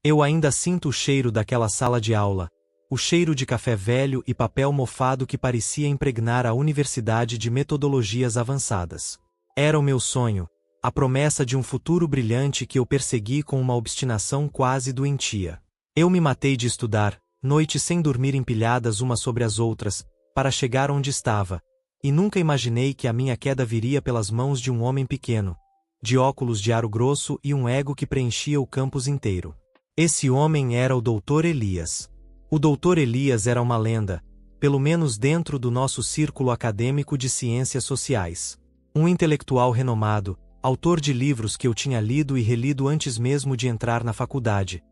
Eu ainda sinto o cheiro daquela sala de aula, o cheiro de café velho e papel mofado que parecia impregnar a universidade de metodologias avançadas. Era o meu sonho, a promessa de um futuro brilhante que eu persegui com uma obstinação quase doentia. Eu me matei de estudar, noites sem dormir empilhadas umas sobre as outras, para chegar onde estava, e nunca imaginei que a minha queda viria pelas mãos de um homem pequeno, de óculos de aro grosso e um ego que preenchia o campus inteiro. Esse homem era o Dr. Elias. O Dr. Elias era uma lenda, pelo menos dentro do nosso círculo acadêmico de ciências sociais. Um intelectual renomado, autor de livros que eu tinha lido e relido antes mesmo de entrar na faculdade.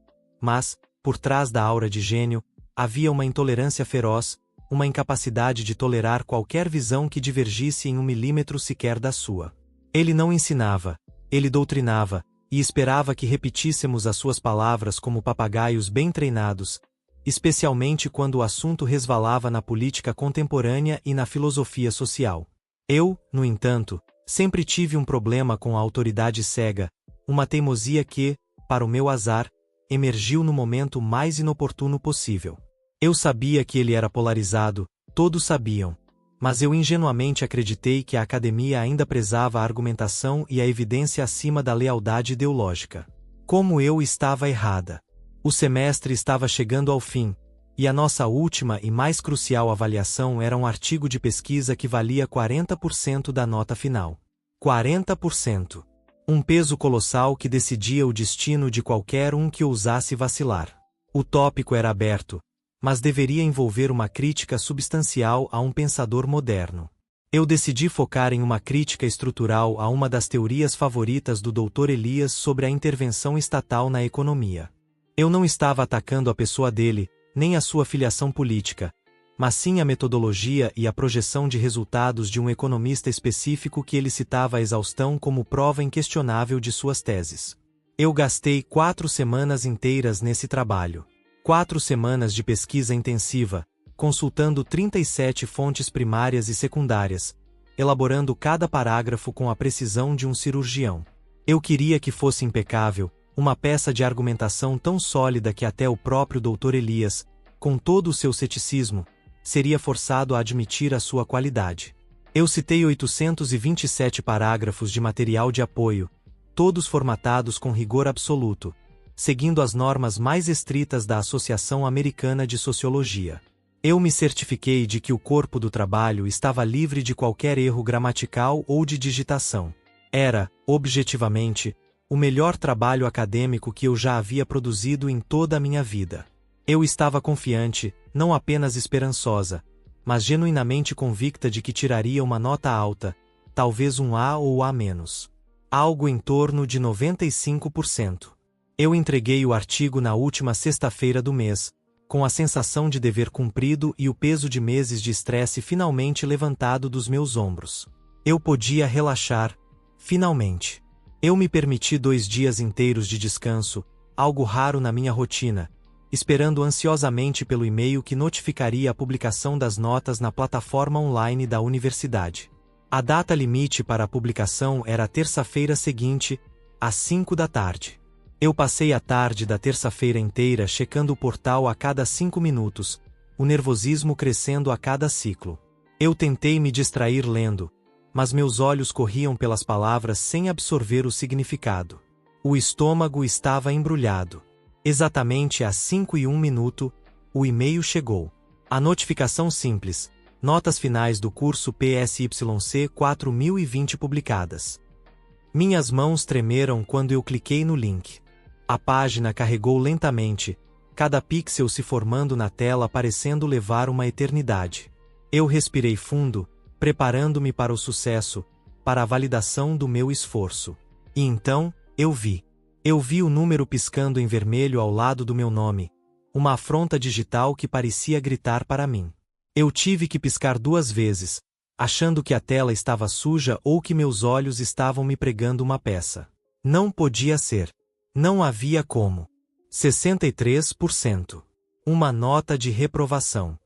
Mas, por trás da aura de gênio, havia uma intolerância feroz, uma incapacidade de tolerar qualquer visão que divergisse em 1 milímetro sequer da sua. Ele não ensinava, ele doutrinava, e esperava que repetíssemos as suas palavras como papagaios bem treinados, especialmente quando o assunto resvalava na política contemporânea e na filosofia social. Eu, no entanto, sempre tive um problema com a autoridade cega, uma teimosia que, para o meu azar, emergiu no momento mais inoportuno possível. Eu sabia que ele era polarizado, todos sabiam, mas eu ingenuamente acreditei que a academia ainda prezava a argumentação e a evidência acima da lealdade ideológica. Como eu estava errada. O semestre estava chegando ao fim, e a nossa última e mais crucial avaliação era um artigo de pesquisa que valia 40% da nota final. 40%. Um peso colossal que decidia o destino de qualquer um que ousasse vacilar. O tópico era aberto, mas deveria envolver uma crítica substancial a um pensador moderno. Eu decidi focar em uma crítica estrutural a uma das teorias favoritas do Dr. Elias sobre a intervenção estatal na economia. Eu não estava atacando a pessoa dele, nem a sua filiação política, mas sim a metodologia e a projeção de resultados de um economista específico que ele citava a exaustão como prova inquestionável de suas teses. Eu gastei 4 semanas inteiras nesse trabalho. 4 semanas de pesquisa intensiva, consultando 37 fontes primárias e secundárias, elaborando cada parágrafo com a precisão de um cirurgião. Eu queria que fosse impecável, uma peça de argumentação tão sólida que até o próprio Dr. Elias, com todo o seu ceticismo, seria forçado a admitir a sua qualidade. Eu citei 827 parágrafos de material de apoio, todos formatados com rigor absoluto, seguindo as normas mais estritas da Associação Americana de Sociologia. Eu me certifiquei de que o corpo do trabalho estava livre de qualquer erro gramatical ou de digitação. Era, objetivamente, o melhor trabalho acadêmico que eu já havia produzido em toda a minha vida. Eu estava confiante, não apenas esperançosa, mas genuinamente convicta de que tiraria uma nota alta, talvez um A ou A-. Algo em torno de 95%. Eu entreguei o artigo na última sexta-feira do mês, com a sensação de dever cumprido e o peso de meses de estresse finalmente levantado dos meus ombros. Eu podia relaxar, finalmente. Eu me permiti 2 dias inteiros de descanso, algo raro na minha rotina, esperando ansiosamente pelo e-mail que notificaria a publicação das notas na plataforma online da universidade. A data limite para a publicação era a terça-feira seguinte, às 5 da tarde. Eu passei a tarde da terça-feira inteira checando o portal a cada 5 minutos, o nervosismo crescendo a cada ciclo. Eu tentei me distrair lendo, mas meus olhos corriam pelas palavras sem absorver o significado. O estômago estava embrulhado. Exatamente às 5:01, o e-mail chegou. A notificação simples, notas finais do curso PSYC 4020 publicadas. Minhas mãos tremeram quando eu cliquei no link. A página carregou lentamente, cada pixel se formando na tela parecendo levar uma eternidade. Eu respirei fundo, preparando-me para o sucesso, para a validação do meu esforço. E então, eu vi. Eu vi o número piscando em vermelho ao lado do meu nome, uma afronta digital que parecia gritar para mim. Eu tive que piscar 2 vezes, achando que a tela estava suja ou que meus olhos estavam me pregando uma peça. Não podia ser. Não havia como. 63%. Uma nota de reprovação.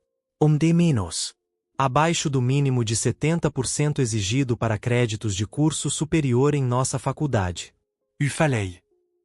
De menos. Abaixo do mínimo de 70% exigido para créditos de curso superior em nossa faculdade. Fallait.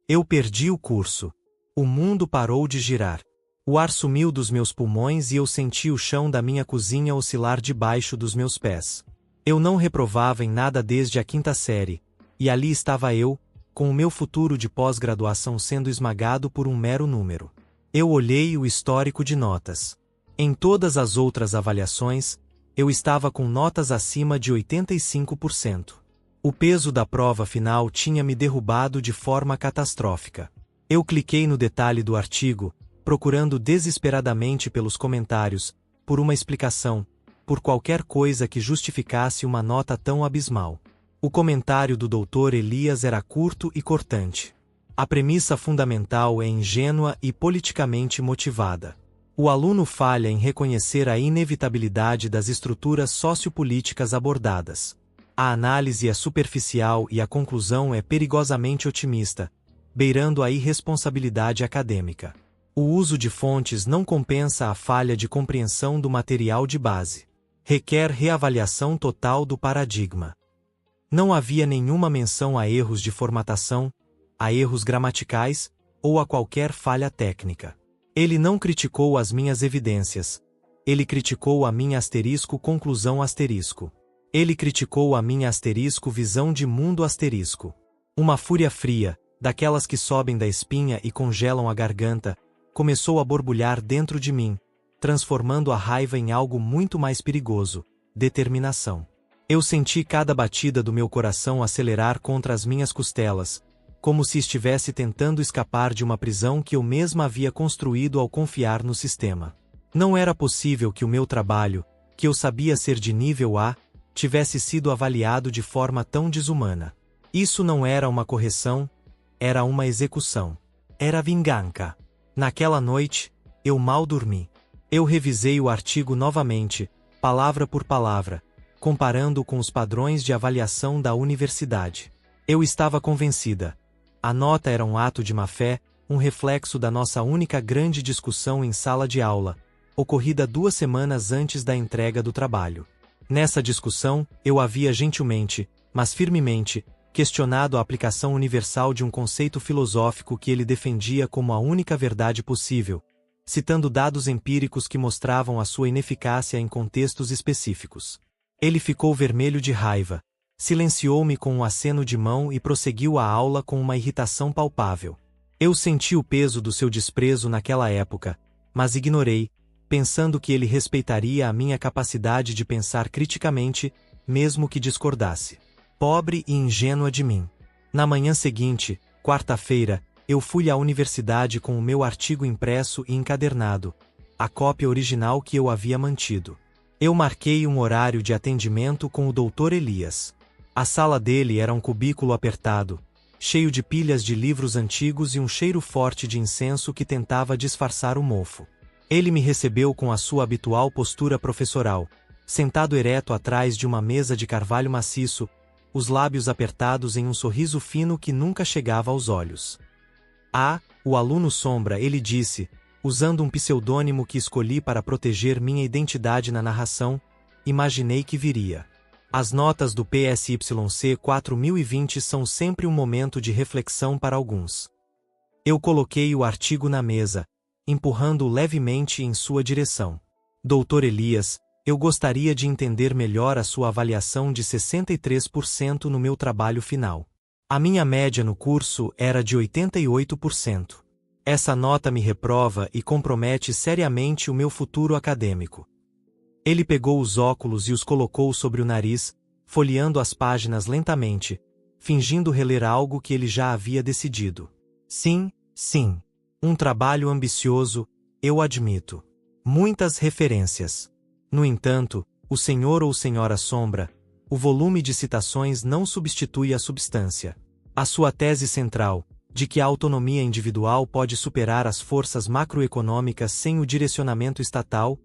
Eu perdi o curso. O mundo parou de girar. O ar sumiu dos meus pulmões e eu senti o chão da minha cozinha oscilar debaixo dos meus pés. Eu não reprovava em nada desde a 5ª série, e ali estava eu, com o meu futuro de pós-graduação sendo esmagado por um mero número. Eu olhei o histórico de notas. Em todas as outras avaliações, eu estava com notas acima de 85%. O peso da prova final tinha me derrubado de forma catastrófica. Eu cliquei no detalhe do artigo, procurando desesperadamente pelos comentários, por uma explicação, por qualquer coisa que justificasse uma nota tão abismal. O comentário do Dr. Elias era curto e cortante. A premissa fundamental é ingênua e politicamente motivada. O aluno falha em reconhecer a inevitabilidade das estruturas sociopolíticas abordadas. A análise é superficial e a conclusão é perigosamente otimista, beirando a irresponsabilidade acadêmica. O uso de fontes não compensa a falha de compreensão do material de base. Requer reavaliação total do paradigma. Não havia nenhuma menção a erros de formatação, a erros gramaticais ou a qualquer falha técnica. Ele não criticou as minhas evidências. Ele criticou a minha conclusão. Ele criticou a minha visão de mundo. Uma fúria fria, daquelas que sobem da espinha e congelam a garganta, começou a borbulhar dentro de mim, transformando a raiva em algo muito mais perigoso: determinação. Eu senti cada batida do meu coração acelerar contra as minhas costelas, como se estivesse tentando escapar de uma prisão que eu mesma havia construído ao confiar no sistema. Não era possível que o meu trabalho, que eu sabia ser de nível A, tivesse sido avaliado de forma tão desumana. Isso não era uma correção, era uma execução. Era vingança. Naquela noite, eu mal dormi. Eu revisei o artigo novamente, palavra por palavra, comparando com os padrões de avaliação da universidade. Eu estava convencida. A nota era um ato de má-fé, um reflexo da nossa única grande discussão em sala de aula, ocorrida 2 semanas antes da entrega do trabalho. Nessa discussão, eu havia gentilmente, mas firmemente, questionado a aplicação universal de um conceito filosófico que ele defendia como a única verdade possível, citando dados empíricos que mostravam a sua ineficácia em contextos específicos. Ele ficou vermelho de raiva, silenciou-me com um aceno de mão e prosseguiu a aula com uma irritação palpável. Eu senti o peso do seu desprezo naquela época, mas ignorei, pensando que ele respeitaria a minha capacidade de pensar criticamente, mesmo que discordasse. Pobre e ingênua de mim. Na manhã seguinte, quarta-feira, eu fui à universidade com o meu artigo impresso e encadernado, a cópia original que eu havia mantido. Eu marquei um horário de atendimento com o Dr. Elias. A sala dele era um cubículo apertado, cheio de pilhas de livros antigos e um cheiro forte de incenso que tentava disfarçar o mofo. Ele me recebeu com a sua habitual postura professoral, sentado ereto atrás de uma mesa de carvalho maciço, os lábios apertados em um sorriso fino que nunca chegava aos olhos. Ah, o aluno sombra, ele disse, usando um pseudônimo que escolhi para proteger minha identidade na narração, imaginei que viria. As notas do PSYC 4020 são sempre um momento de reflexão para alguns. Eu coloquei o artigo na mesa, empurrando-o levemente em sua direção. Dr. Elias, eu gostaria de entender melhor a sua avaliação de 63% no meu trabalho final. A minha média no curso era de 88%. Essa nota me reprova e compromete seriamente o meu futuro acadêmico. Ele pegou os óculos e os colocou sobre o nariz, folheando as páginas lentamente, fingindo reler algo que ele já havia decidido. Sim, sim. Um trabalho ambicioso, eu admito. Muitas referências. No entanto, o senhor ou senhora Sombra, o volume de citações não substitui a substância. A sua tese central, de que a autonomia individual pode superar as forças macroeconômicas sem o direcionamento estatal,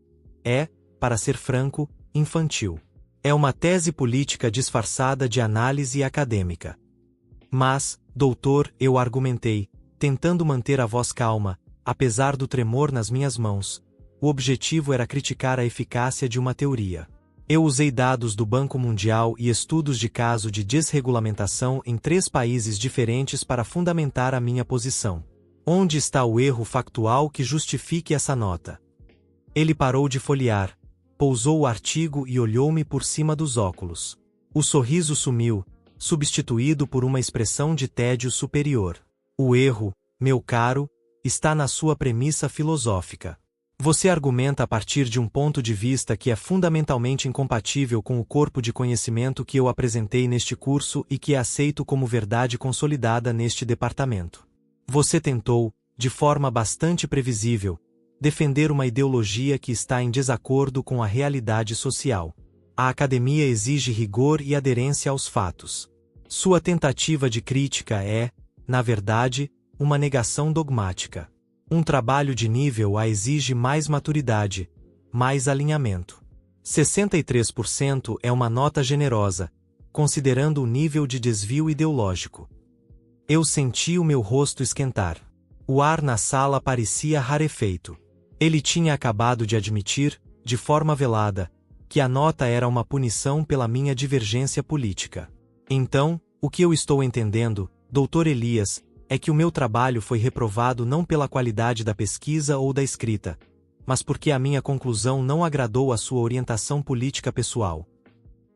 é, para ser franco, infantil. É uma tese política disfarçada de análise acadêmica. Mas, doutor, eu argumentei, tentando manter a voz calma, apesar do tremor nas minhas mãos, o objetivo era criticar a eficácia de uma teoria. Eu usei dados do Banco Mundial e estudos de caso de desregulamentação em 3 países diferentes para fundamentar a minha posição. Onde está o erro factual que justifique essa nota? Ele parou de folhear, pousou o artigo e olhou-me por cima dos óculos. O sorriso sumiu, substituído por uma expressão de tédio superior. O erro, meu caro, está na sua premissa filosófica. Você argumenta a partir de um ponto de vista que é fundamentalmente incompatível com o corpo de conhecimento que eu apresentei neste curso e que é aceito como verdade consolidada neste departamento. Você tentou, de forma bastante previsível, defender uma ideologia que está em desacordo com a realidade social. A academia exige rigor e aderência aos fatos. Sua tentativa de crítica é, na verdade, uma negação dogmática. Um trabalho de nível A exige mais maturidade, mais alinhamento. 63% é uma nota generosa, considerando o nível de desvio ideológico. Eu senti o meu rosto esquentar. O ar na sala parecia rarefeito. Ele tinha acabado de admitir, de forma velada, que a nota era uma punição pela minha divergência política. Então, o que eu estou entendendo, Dr. Elias, é que o meu trabalho foi reprovado não pela qualidade da pesquisa ou da escrita, mas porque a minha conclusão não agradou à sua orientação política pessoal.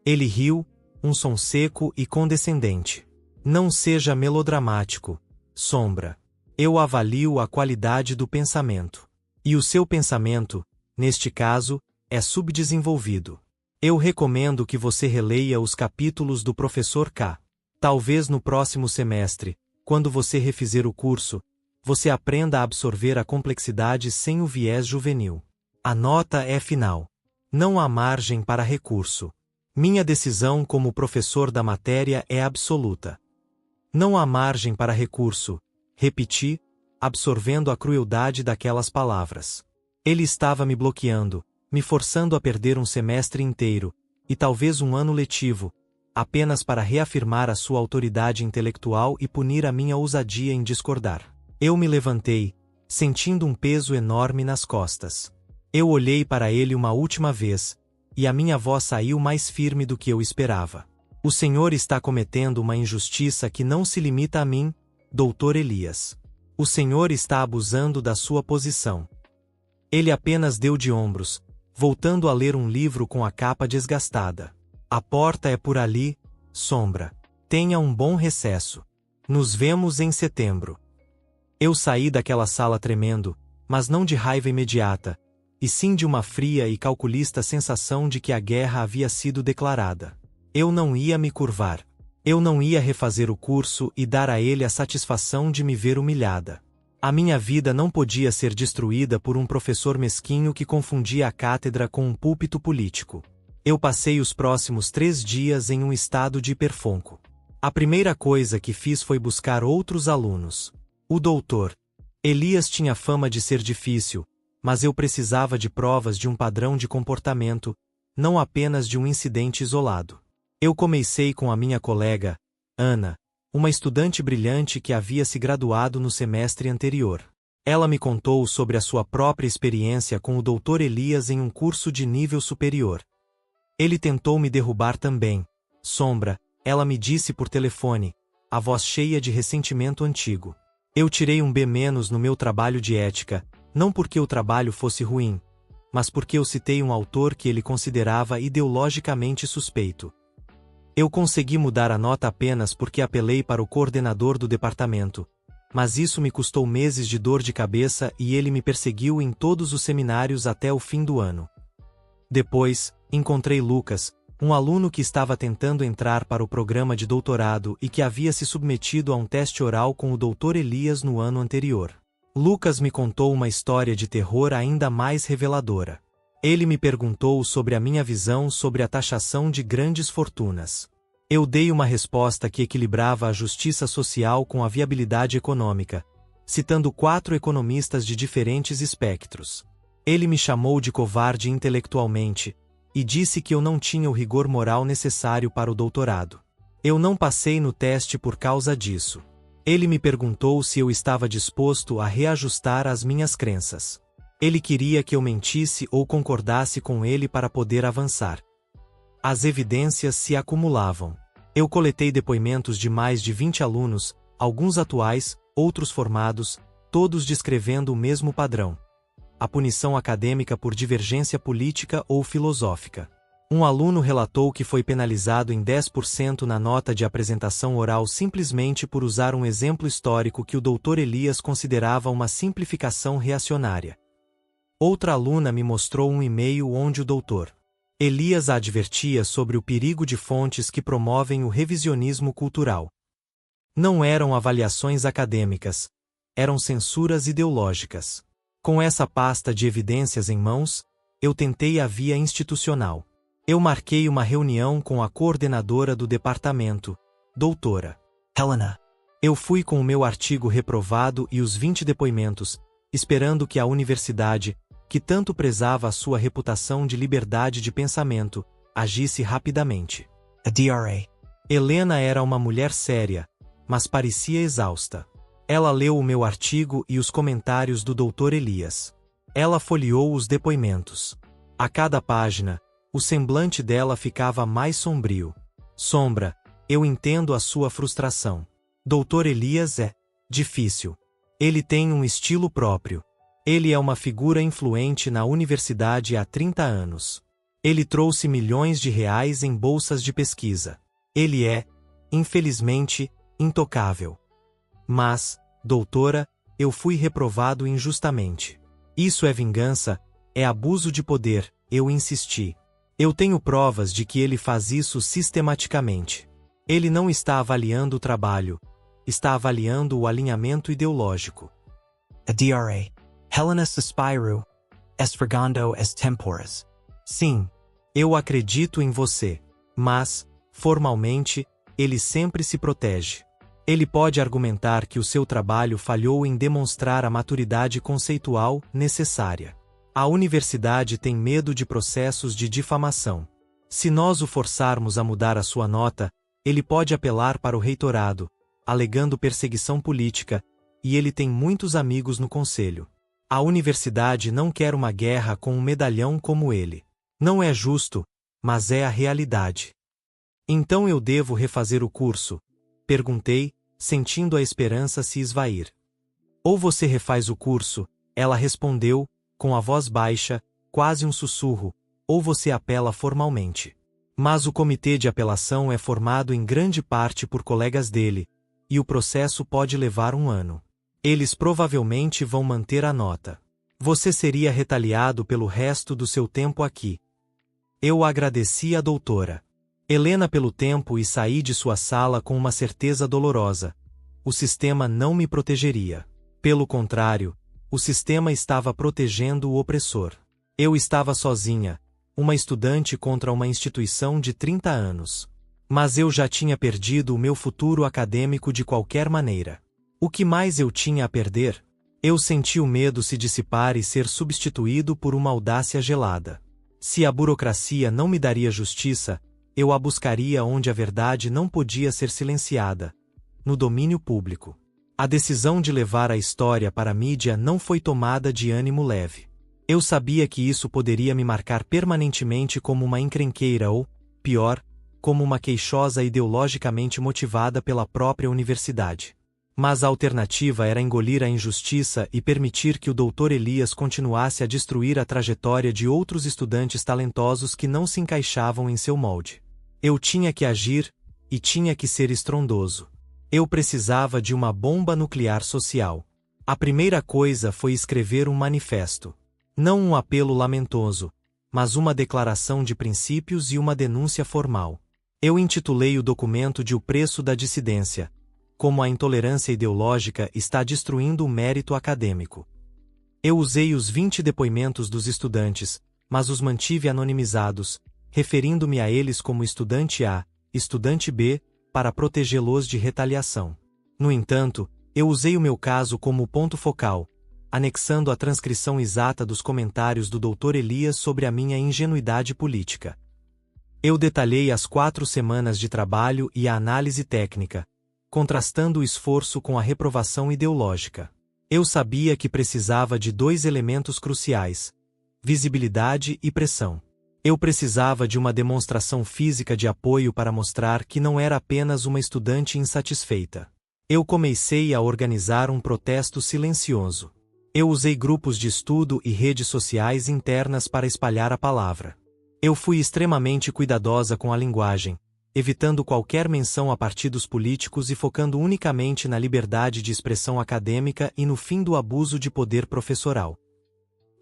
Ele riu, um som seco e condescendente. Não seja melodramático, Sombra. Eu avalio a qualidade do pensamento. E o seu pensamento, neste caso, é subdesenvolvido. Eu recomendo que você releia os capítulos do professor K. Talvez no próximo semestre, quando você refizer o curso, você aprenda a absorver a complexidade sem o viés juvenil. A nota é final. Não há margem para recurso. Minha decisão como professor da matéria é absoluta. Não há margem para recurso, repeti, absorvendo a crueldade daquelas palavras. Ele estava me bloqueando, me forçando a perder um semestre inteiro, e talvez um ano letivo, apenas para reafirmar a sua autoridade intelectual e punir a minha ousadia em discordar. Eu me levantei, sentindo um peso enorme nas costas. Eu olhei para ele uma última vez, e a minha voz saiu mais firme do que eu esperava. O senhor está cometendo uma injustiça que não se limita a mim, Dr. Elias. O senhor está abusando da sua posição. Ele apenas deu de ombros, voltando a ler um livro com a capa desgastada. A porta é por ali, Sombra. Tenha um bom recesso. Nos vemos em setembro. Eu saí daquela sala tremendo, mas não de raiva imediata, e sim de uma fria e calculista sensação de que a guerra havia sido declarada. Eu não ia me curvar. Eu não ia refazer o curso e dar a ele a satisfação de me ver humilhada. A minha vida não podia ser destruída por um professor mesquinho que confundia a cátedra com um púlpito político. Eu passei os próximos 3 dias em um estado de hiperfonco. A primeira coisa que fiz foi buscar outros alunos. O doutor Elias tinha fama de ser difícil, mas eu precisava de provas de um padrão de comportamento, não apenas de um incidente isolado. Eu comecei com a minha colega, Ana, uma estudante brilhante que havia se graduado no semestre anterior. Ela me contou sobre a sua própria experiência com o Dr. Elias em um curso de nível superior. Ele tentou me derrubar também, Sombra, ela me disse por telefone, a voz cheia de ressentimento antigo. Eu tirei um B- no meu trabalho de ética, não porque o trabalho fosse ruim, mas porque eu citei um autor que ele considerava ideologicamente suspeito. Eu consegui mudar a nota apenas porque apelei para o coordenador do departamento, mas isso me custou meses de dor de cabeça e ele me perseguiu em todos os seminários até o fim do ano. Depois, encontrei Lucas, um aluno que estava tentando entrar para o programa de doutorado e que havia se submetido a um teste oral com o Dr. Elias no ano anterior. Lucas me contou uma história de terror ainda mais reveladora. Ele me perguntou sobre a minha visão sobre a taxação de grandes fortunas. Eu dei uma resposta que equilibrava a justiça social com a viabilidade econômica, citando 4 economistas de diferentes espectros. Ele me chamou de covarde intelectualmente, e disse que eu não tinha o rigor moral necessário para o doutorado. Eu não passei no teste por causa disso. Ele me perguntou se eu estava disposto a reajustar as minhas crenças. Ele queria que eu mentisse ou concordasse com ele para poder avançar. As evidências se acumulavam. Eu coletei depoimentos de mais de 20 alunos, alguns atuais, outros formados, todos descrevendo o mesmo padrão: a punição acadêmica por divergência política ou filosófica. Um aluno relatou que foi penalizado em 10% na nota de apresentação oral simplesmente por usar um exemplo histórico que o Dr. Elias considerava uma simplificação reacionária. Outra aluna me mostrou um e-mail onde o Dr. Elias a advertia sobre o perigo de fontes que promovem o revisionismo cultural. Não eram avaliações acadêmicas, eram censuras ideológicas. Com essa pasta de evidências em mãos, eu tentei a via institucional. Eu marquei uma reunião com a coordenadora do departamento, doutora Helena. Eu fui com o meu artigo reprovado e os 20 depoimentos, esperando que a universidade, que tanto prezava a sua reputação de liberdade de pensamento, agisse rapidamente. A DRA. Helena era uma mulher séria, mas parecia exausta. Ela leu o meu artigo e os comentários do Dr. Elias. Ela folheou os depoimentos. A cada página, o semblante dela ficava mais sombrio. Sombra, eu entendo a sua frustração. Dr. Elias é difícil. Ele tem um estilo próprio. Ele é uma figura influente na universidade há 30 anos. Ele trouxe milhões de reais em bolsas de pesquisa. Ele é, infelizmente, intocável. Mas, doutora, eu fui reprovado injustamente. Isso é vingança, é abuso de poder, eu insisti. Eu tenho provas de que ele faz isso sistematicamente. Ele não está avaliando o trabalho, está avaliando o alinhamento ideológico. A DRA. Helena suspirou, esfregando as temporas. Sim, eu acredito em você. Mas, formalmente, ele sempre se protege. Ele pode argumentar que o seu trabalho falhou em demonstrar a maturidade conceitual necessária. A universidade tem medo de processos de difamação. Se nós o forçarmos a mudar a sua nota, ele pode apelar para o reitorado, alegando perseguição política, e ele tem muitos amigos no conselho. A universidade não quer uma guerra com um medalhão como ele. Não é justo, mas é a realidade. Então eu devo refazer o curso? Perguntei, sentindo a esperança se esvair. Ou você refaz o curso, ela respondeu, com a voz baixa, quase um sussurro, ou você apela formalmente. Mas o comitê de apelação é formado em grande parte por colegas dele, e o processo pode levar 1 ano. Eles provavelmente vão manter a nota. Você seria retaliado pelo resto do seu tempo aqui. Eu agradeci à doutora Helena pelo tempo e saí de sua sala com uma certeza dolorosa. O sistema não me protegeria. Pelo contrário, o sistema estava protegendo o opressor. Eu estava sozinha, uma estudante contra uma instituição de 30 anos. Mas eu já tinha perdido o meu futuro acadêmico de qualquer maneira. O que mais eu tinha a perder? Eu senti o medo se dissipar e ser substituído por uma audácia gelada. Se a burocracia não me daria justiça, eu a buscaria onde a verdade não podia ser silenciada, no domínio público. A decisão de levar a história para a mídia não foi tomada de ânimo leve. Eu sabia que isso poderia me marcar permanentemente como uma encrenqueira ou, pior, como uma queixosa ideologicamente motivada pela própria universidade. Mas a alternativa era engolir a injustiça e permitir que o Dr. Elias continuasse a destruir a trajetória de outros estudantes talentosos que não se encaixavam em seu molde. Eu tinha que agir, e tinha que ser estrondoso. Eu precisava de uma bomba nuclear social. A primeira coisa foi escrever um manifesto. Não um apelo lamentoso, mas uma declaração de princípios e uma denúncia formal. Eu intitulei o documento de O Preço da Dissidência, como a intolerância ideológica está destruindo o mérito acadêmico. Eu usei os 20 depoimentos dos estudantes, mas os mantive anonimizados, referindo-me a eles como estudante A, estudante B, para protegê-los de retaliação. No entanto, eu usei o meu caso como ponto focal, anexando a transcrição exata dos comentários do Dr. Elias sobre a minha ingenuidade política. Eu detalhei as 4 semanas de trabalho e a análise técnica, contrastando o esforço com a reprovação ideológica. Eu sabia que precisava de 2 elementos cruciais: visibilidade e pressão. Eu precisava de uma demonstração física de apoio para mostrar que não era apenas uma estudante insatisfeita. Eu comecei a organizar um protesto silencioso. Eu usei grupos de estudo e redes sociais internas para espalhar a palavra. Eu fui extremamente cuidadosa com a linguagem, evitando qualquer menção a partidos políticos e focando unicamente na liberdade de expressão acadêmica e no fim do abuso de poder professoral.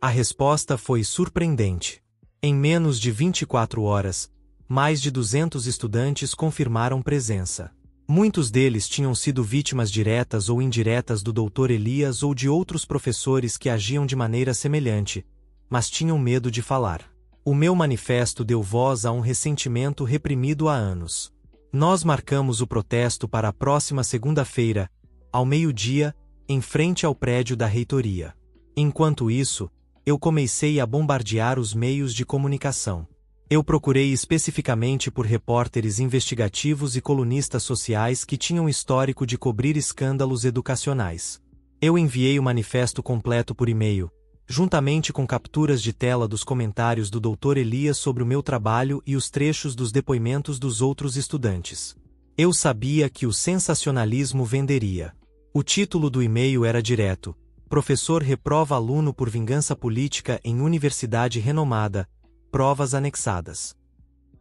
A resposta foi surpreendente. Em menos de 24 horas, mais de 200 estudantes confirmaram presença. Muitos deles tinham sido vítimas diretas ou indiretas do Dr. Elias ou de outros professores que agiam de maneira semelhante, mas tinham medo de falar. O meu manifesto deu voz a um ressentimento reprimido há anos. Nós marcamos o protesto para a próxima segunda-feira, ao meio-dia, em frente ao prédio da reitoria. Enquanto isso, eu comecei a bombardear os meios de comunicação. Eu procurei especificamente por repórteres investigativos e colunistas sociais que tinham histórico de cobrir escândalos educacionais. Eu enviei o manifesto completo por e-mail, juntamente com capturas de tela dos comentários do Dr. Elias sobre o meu trabalho e os trechos dos depoimentos dos outros estudantes. Eu sabia que o sensacionalismo venderia. O título do e-mail era direto: Professor reprova aluno por vingança política em universidade renomada, provas anexadas.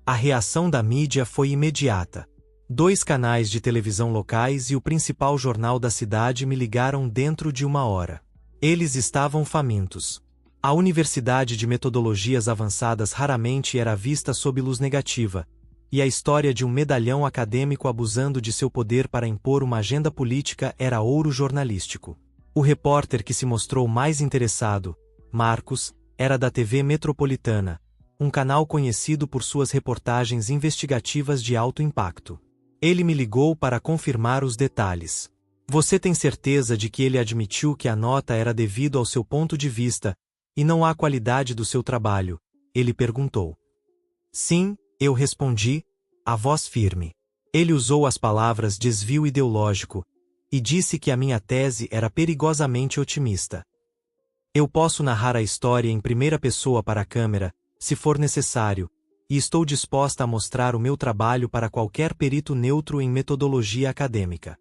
A reação da mídia foi imediata. 2 canais de televisão locais e o principal jornal da cidade me ligaram dentro de 1 hora. Eles estavam famintos. A Universidade de Metodologias Avançadas raramente era vista sob luz negativa, e a história de um medalhão acadêmico abusando de seu poder para impor uma agenda política era ouro jornalístico. O repórter que se mostrou mais interessado, Marcos, era da TV Metropolitana, um canal conhecido por suas reportagens investigativas de alto impacto. Ele me ligou para confirmar os detalhes. Você tem certeza de que ele admitiu que a nota era devido ao seu ponto de vista, e não à qualidade do seu trabalho? Ele perguntou. Sim, eu respondi, a voz firme. Ele usou as palavras desvio ideológico, e disse que a minha tese era perigosamente otimista. Eu posso narrar a história em primeira pessoa para a câmera, se for necessário, e estou disposta a mostrar o meu trabalho para qualquer perito neutro em metodologia acadêmica.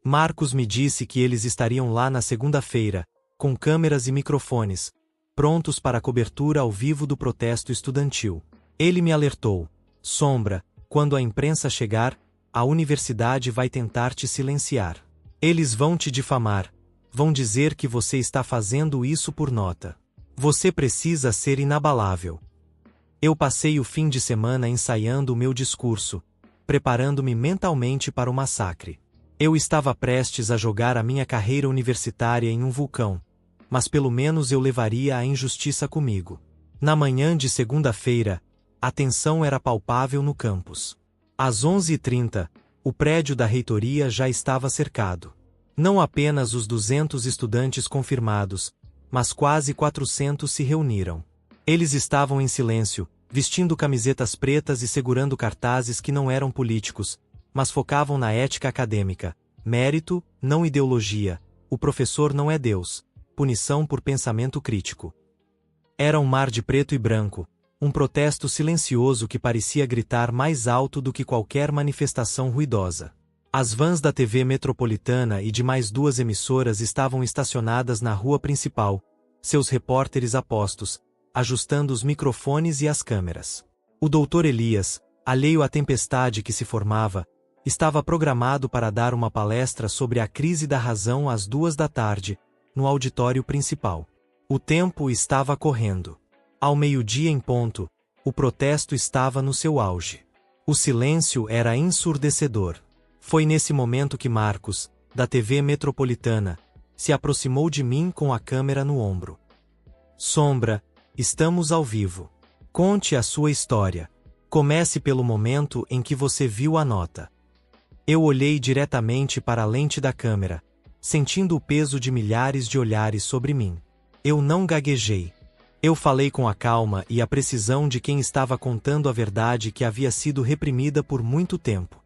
Marcos me disse que eles estariam lá na segunda-feira, com câmeras e microfones, prontos para a cobertura ao vivo do protesto estudantil. Ele me alertou: Sombra, quando a imprensa chegar, a universidade vai tentar te silenciar. Eles vão te difamar, vão dizer que você está fazendo isso por nota. Você precisa ser inabalável. Eu passei o fim de semana ensaiando o meu discurso, preparando-me mentalmente para o massacre. Eu estava prestes a jogar a minha carreira universitária em um vulcão, mas pelo menos eu levaria a injustiça comigo. Na manhã de segunda-feira, a tensão era palpável no campus. Às 11h30, o prédio da reitoria já estava cercado. Não apenas os 200 estudantes confirmados, mas quase 400 se reuniram. Eles estavam em silêncio, vestindo camisetas pretas e segurando cartazes que não eram políticos, mas focavam na ética acadêmica, mérito, não ideologia, o professor não é Deus, punição por pensamento crítico. Era um mar de preto e branco, um protesto silencioso que parecia gritar mais alto do que qualquer manifestação ruidosa. As vans da TV Metropolitana e de mais 2 emissoras estavam estacionadas na rua principal, seus repórteres a postos, ajustando os microfones e as câmeras. O Dr. Elias, alheio à tempestade que se formava, estava programado para dar uma palestra sobre a crise da razão às 14h, no auditório principal. O tempo estava correndo. Ao meio-dia em ponto, o protesto estava no seu auge. O silêncio era ensurdecedor. Foi nesse momento que Marcos, da TV Metropolitana, se aproximou de mim com a câmera no ombro. Sombra, estamos ao vivo. Conte a sua história. Comece pelo momento em que você viu a nota. Eu olhei diretamente para a lente da câmera, sentindo o peso de milhares de olhares sobre mim. Eu não gaguejei. Eu falei com a calma e a precisão de quem estava contando a verdade que havia sido reprimida por muito tempo.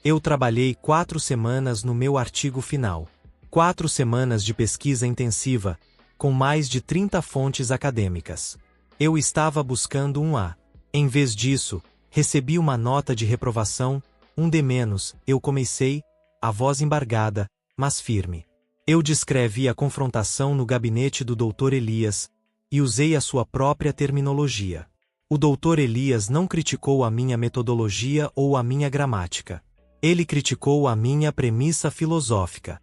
Eu trabalhei 4 semanas no meu artigo final. 4 semanas de pesquisa intensiva, com mais de 30 fontes acadêmicas. Eu estava buscando um A. Em vez disso, recebi uma nota de reprovação, um D-. Eu comecei, a voz embargada, mas firme. Eu descrevi a confrontação no gabinete do Dr. Elias, e usei a sua própria terminologia. O Dr. Elias não criticou a minha metodologia ou a minha gramática. Ele criticou a minha premissa filosófica.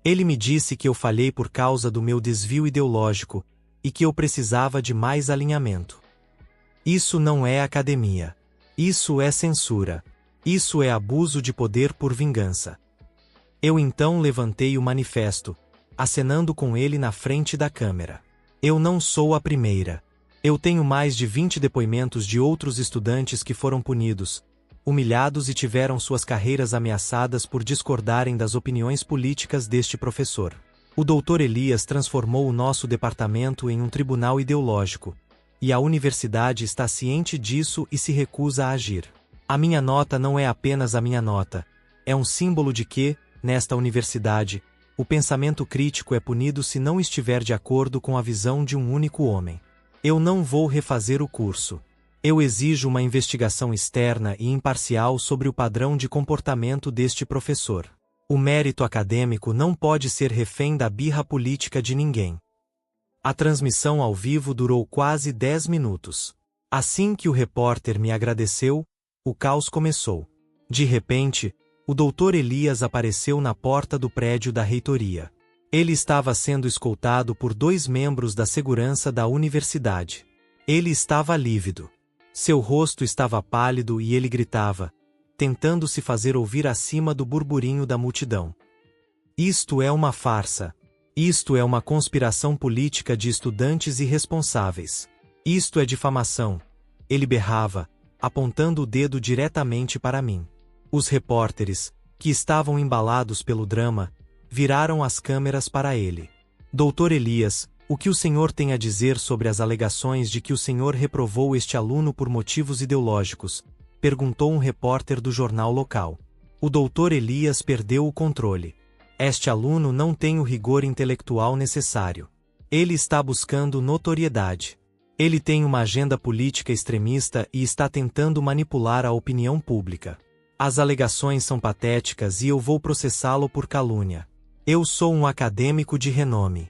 Ele me disse que eu falhei por causa do meu desvio ideológico, e que eu precisava de mais alinhamento. Isso não é academia. Isso é censura. Isso é abuso de poder por vingança. Eu então levantei o manifesto, acenando com ele na frente da câmera. Eu não sou a primeira. Eu tenho mais de 20 depoimentos de outros estudantes que foram punidos, humilhados e tiveram suas carreiras ameaçadas por discordarem das opiniões políticas deste professor. O Dr. Elias transformou o nosso departamento em um tribunal ideológico, e a universidade está ciente disso e se recusa a agir. A minha nota não é apenas a minha nota, é um símbolo de que, nesta universidade, o pensamento crítico é punido se não estiver de acordo com a visão de um único homem. Eu não vou refazer o curso. Eu exijo uma investigação externa e imparcial sobre o padrão de comportamento deste professor. O mérito acadêmico não pode ser refém da birra política de ninguém. A transmissão ao vivo durou quase 10 minutos. Assim que o repórter me agradeceu, o caos começou. De repente, o Dr. Elias apareceu na porta do prédio da reitoria. Ele estava sendo escoltado por 2 membros da segurança da universidade. Ele estava lívido. Seu rosto estava pálido e ele gritava, tentando se fazer ouvir acima do burburinho da multidão. Isto é uma farsa. Isto é uma conspiração política de estudantes irresponsáveis. Isto é difamação. Ele berrava, apontando o dedo diretamente para mim. Os repórteres, que estavam embalados pelo drama, viraram as câmeras para ele. Dr. Elias, o que o senhor tem a dizer sobre as alegações de que o senhor reprovou este aluno por motivos ideológicos? Perguntou um repórter do jornal local. O Dr. Elias perdeu o controle. Este aluno não tem o rigor intelectual necessário. Ele está buscando notoriedade. Ele tem uma agenda política extremista e está tentando manipular a opinião pública. As alegações são patéticas e eu vou processá-lo por calúnia. Eu sou um acadêmico de renome.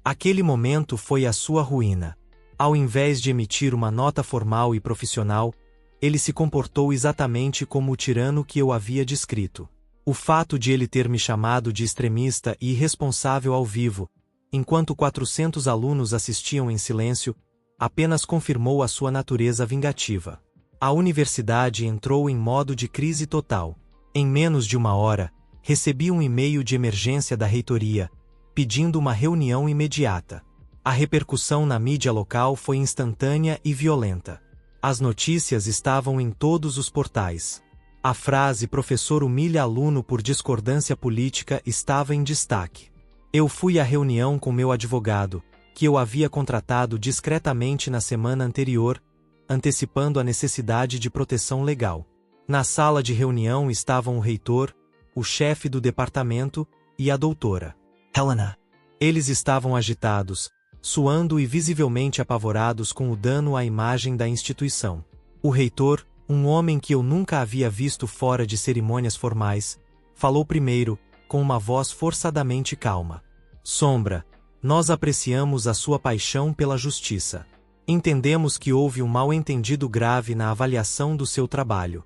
Aquele momento foi a sua ruína. Ao invés de emitir uma nota formal e profissional, ele se comportou exatamente como o tirano que eu havia descrito. O fato de ele ter me chamado de extremista e irresponsável ao vivo, enquanto 400 alunos assistiam em silêncio, apenas confirmou a sua natureza vingativa. A universidade entrou em modo de crise total. Em menos de 1 hora, recebi um e-mail de emergência da reitoria, pedindo uma reunião imediata. A repercussão na mídia local foi instantânea e violenta. As notícias estavam em todos os portais. A frase "professor humilha aluno por discordância política" estava em destaque. Eu fui à reunião com meu advogado, que eu havia contratado discretamente na semana anterior, antecipando a necessidade de proteção legal. Na sala de reunião estavam o reitor, o chefe do departamento e a doutora Helena. Eles estavam agitados, suando e visivelmente apavorados com o dano à imagem da instituição. O reitor, um homem que eu nunca havia visto fora de cerimônias formais, falou primeiro, com uma voz forçadamente calma. Sombra, nós apreciamos a sua paixão pela justiça. Entendemos que houve um mal-entendido grave na avaliação do seu trabalho.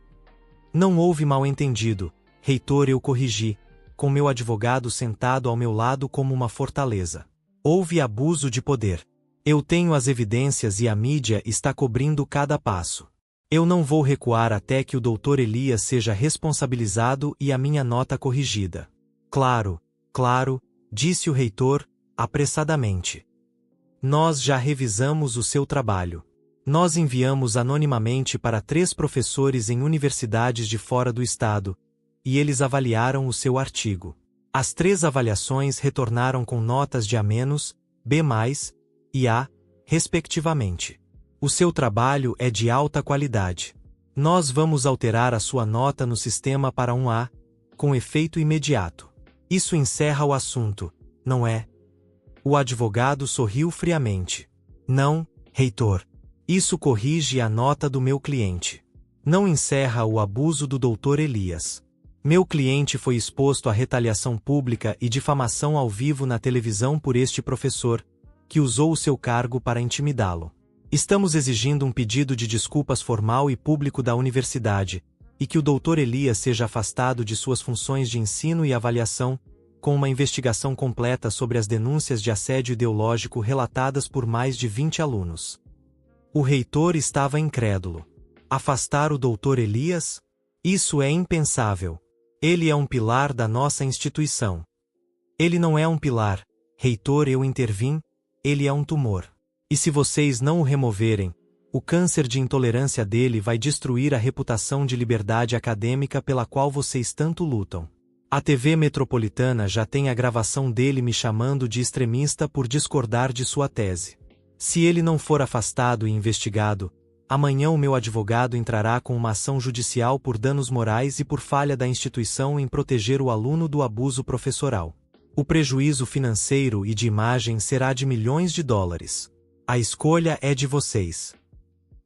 Não houve mal-entendido, reitor, eu corrigi, com meu advogado sentado ao meu lado como uma fortaleza. Houve abuso de poder. Eu tenho as evidências e a mídia está cobrindo cada passo. Eu não vou recuar até que o Dr. Elias seja responsabilizado e a minha nota corrigida. Claro, claro, disse o reitor, apressadamente. Nós já revisamos o seu trabalho. Nós enviamos anonimamente para 3 professores em universidades de fora do estado, e eles avaliaram o seu artigo. As 3 avaliações retornaram com notas de A-, B+, e A, respectivamente. O seu trabalho é de alta qualidade. Nós vamos alterar a sua nota no sistema para um A, com efeito imediato. Isso encerra o assunto, não é? O advogado sorriu friamente. Não, reitor. Isso corrige a nota do meu cliente. Não encerra o abuso do Dr. Elias. Meu cliente foi exposto à retaliação pública e difamação ao vivo na televisão por este professor, que usou o seu cargo para intimidá-lo. Estamos exigindo um pedido de desculpas formal e público da universidade, e que o Dr. Elias seja afastado de suas funções de ensino e avaliação, com uma investigação completa sobre as denúncias de assédio ideológico relatadas por mais de 20 alunos. O reitor estava incrédulo. Afastar o Dr. Elias? Isso é impensável. Ele é um pilar da nossa instituição. Ele não é um pilar, reitor, eu intervim, ele é um tumor. E se vocês não o removerem, o câncer de intolerância dele vai destruir a reputação de liberdade acadêmica pela qual vocês tanto lutam. A TV Metropolitana já tem a gravação dele me chamando de extremista por discordar de sua tese. Se ele não for afastado e investigado, amanhã o meu advogado entrará com uma ação judicial por danos morais e por falha da instituição em proteger o aluno do abuso professoral. O prejuízo financeiro e de imagem será de milhões de dólares. A escolha é de vocês.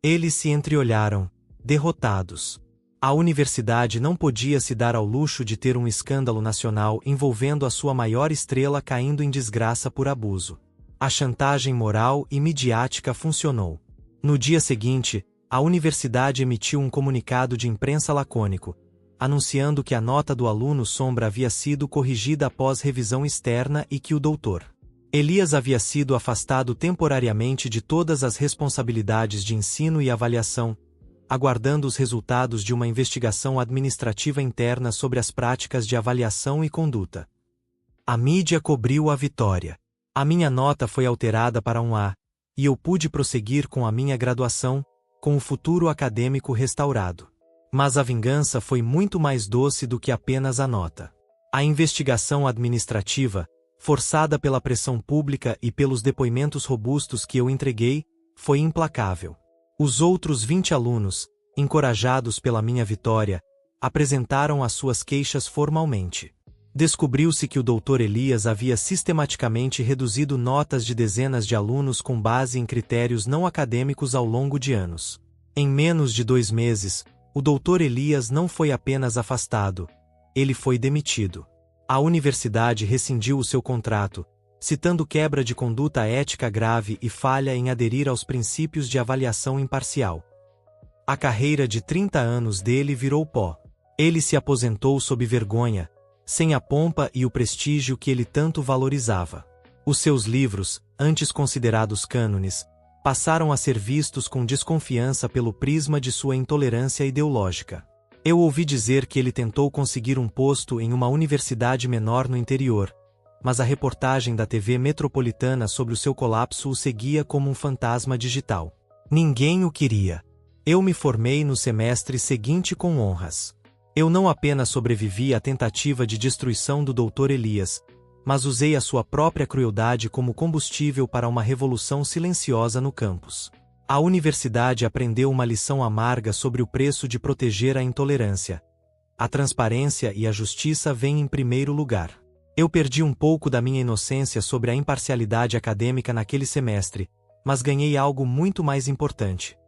Eles se entreolharam, derrotados. A universidade não podia se dar ao luxo de ter um escândalo nacional envolvendo a sua maior estrela caindo em desgraça por abuso. A chantagem moral e midiática funcionou. No dia seguinte, a universidade emitiu um comunicado de imprensa lacônico, anunciando que a nota do aluno Sombra havia sido corrigida após revisão externa e que o Dr. Elias havia sido afastado temporariamente de todas as responsabilidades de ensino e avaliação, aguardando os resultados de uma investigação administrativa interna sobre as práticas de avaliação e conduta. A mídia cobriu a vitória. A minha nota foi alterada para um A, e eu pude prosseguir com a minha graduação, com o futuro acadêmico restaurado. Mas a vingança foi muito mais doce do que apenas a nota. A investigação administrativa, forçada pela pressão pública e pelos depoimentos robustos que eu entreguei, foi implacável. Os outros 20 alunos, encorajados pela minha vitória, apresentaram as suas queixas formalmente. Descobriu-se que o Dr. Elias havia sistematicamente reduzido notas de dezenas de alunos com base em critérios não acadêmicos ao longo de anos. Em menos de 2 meses, o Dr. Elias não foi apenas afastado, ele foi demitido. A universidade rescindiu o seu contrato, citando quebra de conduta ética grave e falha em aderir aos princípios de avaliação imparcial. A carreira de 30 anos dele virou pó. Ele se aposentou sob vergonha, sem a pompa e o prestígio que ele tanto valorizava. Os seus livros, antes considerados cânones, passaram a ser vistos com desconfiança pelo prisma de sua intolerância ideológica. Eu ouvi dizer que ele tentou conseguir um posto em uma universidade menor no interior, mas a reportagem da TV Metropolitana sobre o seu colapso o seguia como um fantasma digital. Ninguém o queria. Eu me formei no semestre seguinte com honras. Eu não apenas sobrevivi à tentativa de destruição do Dr. Elias, mas usei a sua própria crueldade como combustível para uma revolução silenciosa no campus. A universidade aprendeu uma lição amarga sobre o preço de proteger a intolerância. A transparência e a justiça vêm em primeiro lugar. Eu perdi um pouco da minha inocência sobre a imparcialidade acadêmica naquele semestre, mas ganhei algo muito mais importante.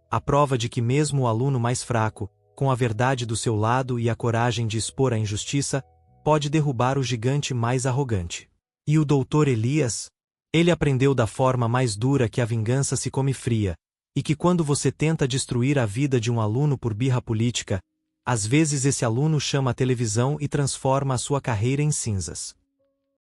A prova de que mesmo o aluno mais fraco, com a verdade do seu lado e a coragem de expor a injustiça, pode derrubar o gigante mais arrogante. E o Dr. Elias? Ele aprendeu da forma mais dura que a vingança se come fria, e que quando você tenta destruir a vida de um aluno por birra política, às vezes esse aluno chama a televisão e transforma a sua carreira em cinzas.